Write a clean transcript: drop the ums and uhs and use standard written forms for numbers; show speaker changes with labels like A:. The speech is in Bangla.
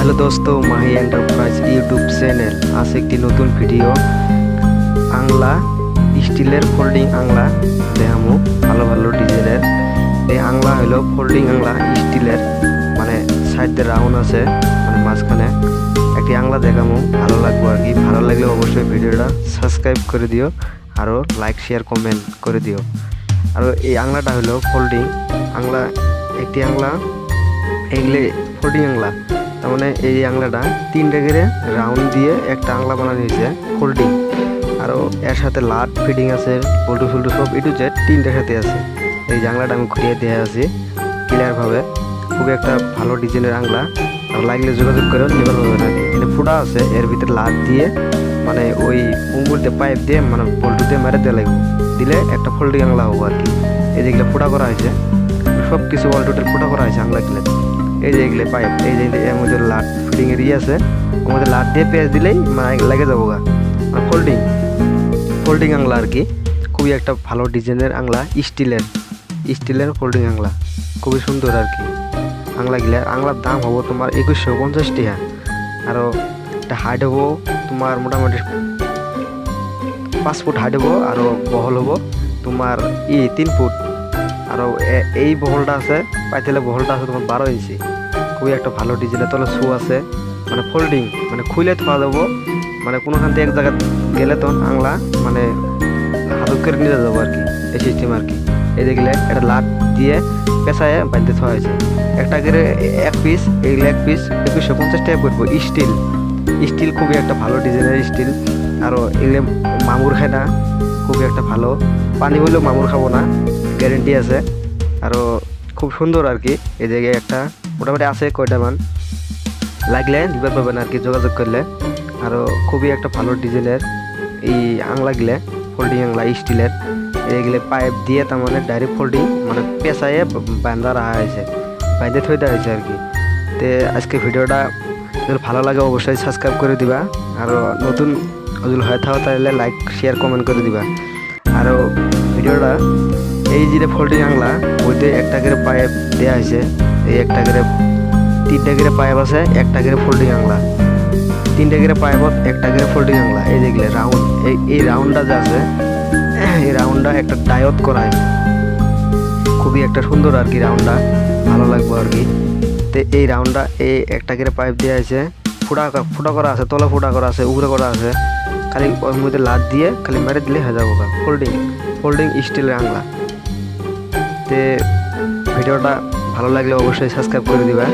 A: হ্যালো দোস্ত, মাহি এন্টারপ্রাইজ ইউটিউব চ্যানেল আছে একটি নতুন ভিডিও আংলা স্টিলের ফোল্ডিং আংলা দেখামু ভালো ভালো ডিজাইনের। এই আংলা হলো ফোল্ডিং আংলা স্টিলের, মানে সাইডে রাউন্ড আছে, মানে মাঝখানে একটি আংলা দেখামু। ভালো লাগবে আর কি। ভালো লাগলে অবশ্যই ভিডিওটা সাবস্ক্রাইব করে দিও, আরও লাইক শেয়ার কমেন্ট করে দিও। আর এই আংলাটা হলো ফোল্ডিং আংলা, একটি আংলা এগুলো ফোল্ডিং আংলা। তার মানে এই আংলাটা তিনটে করে রাউন্ড দিয়ে একটা আংলা বানানো হয়েছে ফোল্ডিং। আরও এর সাথে লাট ফিটিং আছে, পল্টু ফুল্টু সব এটু জেড তিনটার সাথে আছে। এই আংলাটা আমি ঘুরিয়ে দেওয়া আছি ক্লিয়ারভাবে। খুবই একটা ভালো ডিজাইনের আংলা, আর লাগলে যোগাযোগ করে নিতে পারবে না। এখানে ফুটা আছে, এর ভিতরে লাট দিয়ে মানে ওই উঙ্গুলতে পাইপ দিয়ে মানে পল্টু দিয়ে মেরে দেওয়া লাগবে, দিলে একটা ফোল্ডিং আংলা হবো আর কি। এই যেগুলো ফুটা করা হয়েছে সব কিছু অল টোটাল ফুটা করা হয়েছে আংলাগুলো। এই যে এগুলো পাইপ, এই যে এর মধ্যে লাট ফিটিং এর আছে, ওর মধ্যে লাট দিয়ে পেঁয়াজ দিলেই মানে লেগে যাবো গা। মানে ফোল্ডিং আংলা আর কি। খুবই একটা ভালো ডিজাইনের আংলা, স্টিলের ফোল্ডিং আংলা, খুবই সুন্দর আর কি আংলাগুলা। আংলার দাম হবো তোমার 2150 টাকা। আরও একটা হাইট হবো তোমার মোটামুটি 5 ফুট হাইট হবো, আরও বহল হবো তোমার 3 ফুট। আরও এই বহলটা আছে, পাইতেলে বহলটা আছে তোমার 12 ইঞ্চি। খুবই একটা ভালো ডিজাইনের। তলে শু আছে, মানে ফোল্ডিং, মানে খুলে থাকা যাবো, মানে কোনোখান থেকে এক জায়গা গেলে তখন আংলা মানে হাত করে নিয়ে যাবো আর কি, এই সিস্টেম আর কি। এই যেগুলো একটা লাট দিয়ে পেঁচায় বাঁধতে থাকা হয়েছে। একটা করে এক পিস, এইগুলো এক পিস 2150 টাকা পড়বো। স্টিল খুবই একটা ভালো ডিজাইনের স্টিল। আরও এগুলো মামুর খায় না, খুবই একটা ভালো। পানি বললেও মামুর খাবো না, গ্যারেন্টি আছে। আরও খুব সুন্দর আর কি। এই জায়গায় একটা মোটামুটি আছে কয়টা মান, লাগলে দিতে পারবেন আর কি যোগাযোগ করলে। আরও খুবই একটা ভালো ডিজাইনের এই আংলাগুলো ফোল্ডিং আংলা স্টিলের। এইগুলো পাইপ দিয়ে তার মানে ডাইরেক্ট ফোল্ডিং মানে পেঁচাইয়ে বাঁধা রাখা হয়েছে, বাঁধে থই দেওয়া হয়েছে আর কি। তো আজকে ভিডিওটা যদি ভালো লাগে অবশ্যই সাবস্ক্রাইব করে দিবা, আরও নতুন যদি হয়ে থাকো তাহলে লাইক শেয়ার কমেন্ট করে দিবা। আরও ভিডিওটা এই যে ফোল্ডিং আংলা ওইতে একটা করে পাইপ দেওয়া হয়েছে, এই একটা করে 3টে করে পাইপ আছে, একটা করে ফোল্ডিং আংলা, 3টে করে পাইপত একটা করে ফোল্ডিং আংলা। এই যেগুলো রাউন্ড, এই রাউন্ডটা যে আছে এই রাউন্ডটা একটা ডায়ট করা হয়েছে, খুবই একটা সুন্দর আর কি রাউন্ডটা, ভালো লাগবে আর কি। তো এই রাউন্ডটা এই একটা করে পাইপ দেওয়া হয়েছে, ফুটা করা আছে, তলে ফুটা করা আছে, উপরে করা আছে। খালি ওর মধ্যে লাট দিয়ে খালি মেরে দিলে হয়ে যাবো ফোল্ডিং স্টিলের আংলা। তো ভিডিওটা ভালো লাগলে অবশ্যই সাবস্ক্রাইব করে দিবা।